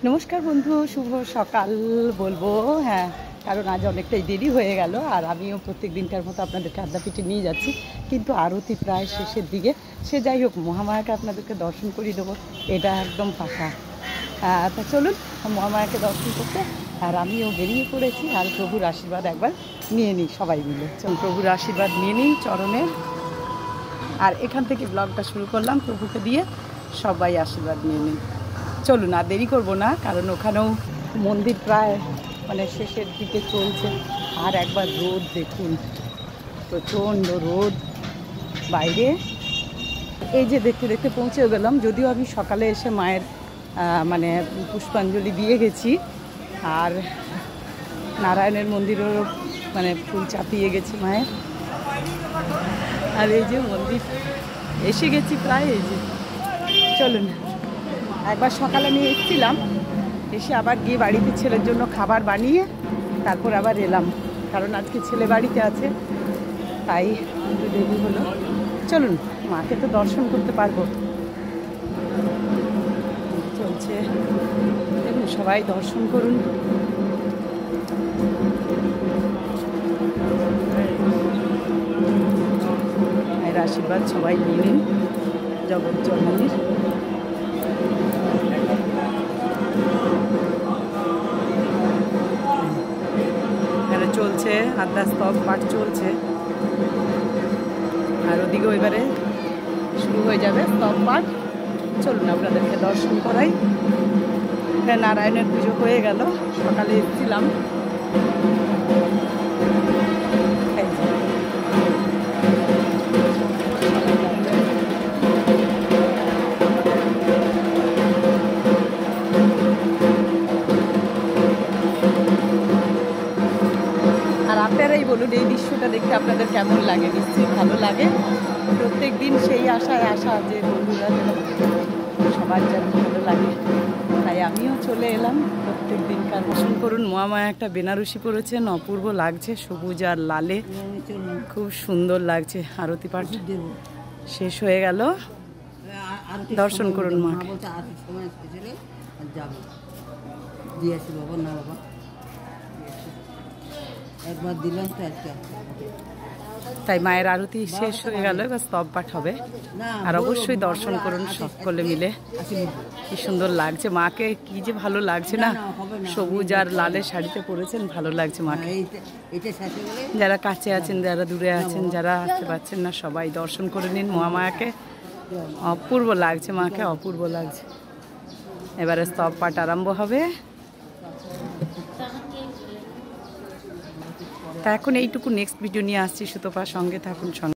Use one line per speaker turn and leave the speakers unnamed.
নমস্কার বন্ধু, শুভ সকাল বলবো। হ্যাঁ, কারণ আজ অনেকটাই দেরি হয়ে গেল আর আমিও প্রত্যেক দিনকার মতো আপনাদেরকে আদ্যাপীঠে নিয়ে যাচ্ছি, কিন্তু আরতি প্রায় শেষের দিকে। সে যাই হোক, মহামায়াকে আপনাদেরকে দর্শন করিয়ে দেবো, এটা একদম পাকা। তা চলুন মহামায়াকে দর্শন করতে। আর আমিও বেরিয়ে পড়েছি, আর প্রভুর আশীর্বাদ একবার নিয়ে নিই সবাই মিলে। চলুন প্রভুর আশীর্বাদ নিয়ে নিই চরণে। আর এখান থেকে ব্লগটা শুরু করলাম প্রভুকে দিয়ে, সবাই আশীর্বাদ নিয়ে নিই। চলুন আর দেরি করবো না, কারণ ওখানেও মন্দির প্রায় শেষের দিকে চলছে। আর একবার রোদ দেখুন, প্রচণ্ড রোদ বাইরে। এই যে দেখতে দেখতে পৌঁছেও গেলাম, যদিও আমি সকালে এসে মায়ের পুষ্পাঞ্জলি দিয়ে গেছি, আর নারায়ণের মন্দিরেরও ফুল চাপিয়ে গেছি মায়ের। আর এই যে মন্দির এসে গেছি প্রায়। এই যে চলুন, একবার সকালে আমি এসেছিলাম, এসে আবার গিয়ে বাড়িতে ছেলের জন্য খাবার বানিয়ে তারপর আবার এলাম, কারণ আজকে ছেলে বাড়িতে আছে, তাই একটু দেরি হলো। চলুন, মাকে তো দর্শন করতে পারবো। চলছে, দেখুন সবাই দর্শন করুন। এর আশীর্বাদ সবাই নিয়ে নিন জগৎ জননীর। চলছে আদ্যাস্তব পাঠ চলছে, আর ওদিকেও এবারে শুরু হয়ে যাবে স্তব পাঠ। চলুন আপনাদেরকে দর্শন করাই। নারায়ণের পুজো হয়ে গেল, সকালে এসেছিলাম। আর আপনারাই বলুন, এই দৃশ্যটা দেখে আপনাদের কেমন লাগে? নিশ্চয়ই ভালো লাগে। প্রত্যেক দিন সেই আশায় আসা যে বন্ধুরা সবার যেন ভালো লাগে, তাই আমিও চলে এলাম প্রত্যেক দিনকার। দর্শন করুন, মহামায়া একটা বেনারসি পরেছেন, অপূর্ব লাগছে, সবুজ আর লালে, খুব সুন্দর লাগছে। আরতি পাঠ শেষ হয়ে গেল, দর্শন করুন মাকে। একবার দিলাম তো আজকে, তাই মায়ের আরতি শেষ হয়ে গেল, এবার স্তব পাঠ হবে। আর অবশ্যই দর্শন করুন সকলে মিলে, কি সুন্দর লাগছে মাকে, কি যে ভালো লাগছে না। সবুজ আর লালের শাড়িতে পরেছেন, ভালো লাগছে মাকে। যারা কাছে আছেন, যারা দূরে আছেন, যারা আসতে পারছেন না, সবাই দর্শন করে নিন মহামায়াকে। অপূর্ব লাগছে মাকে, অপূর্ব লাগছে। এবারে স্তব পাঠ আরম্ভ হবে। তা এখন এইটুকু, নেক্সট ভিডিও নিয়ে আসছি। সুতপা সঙ্গে থাকুন, সঙ্গে।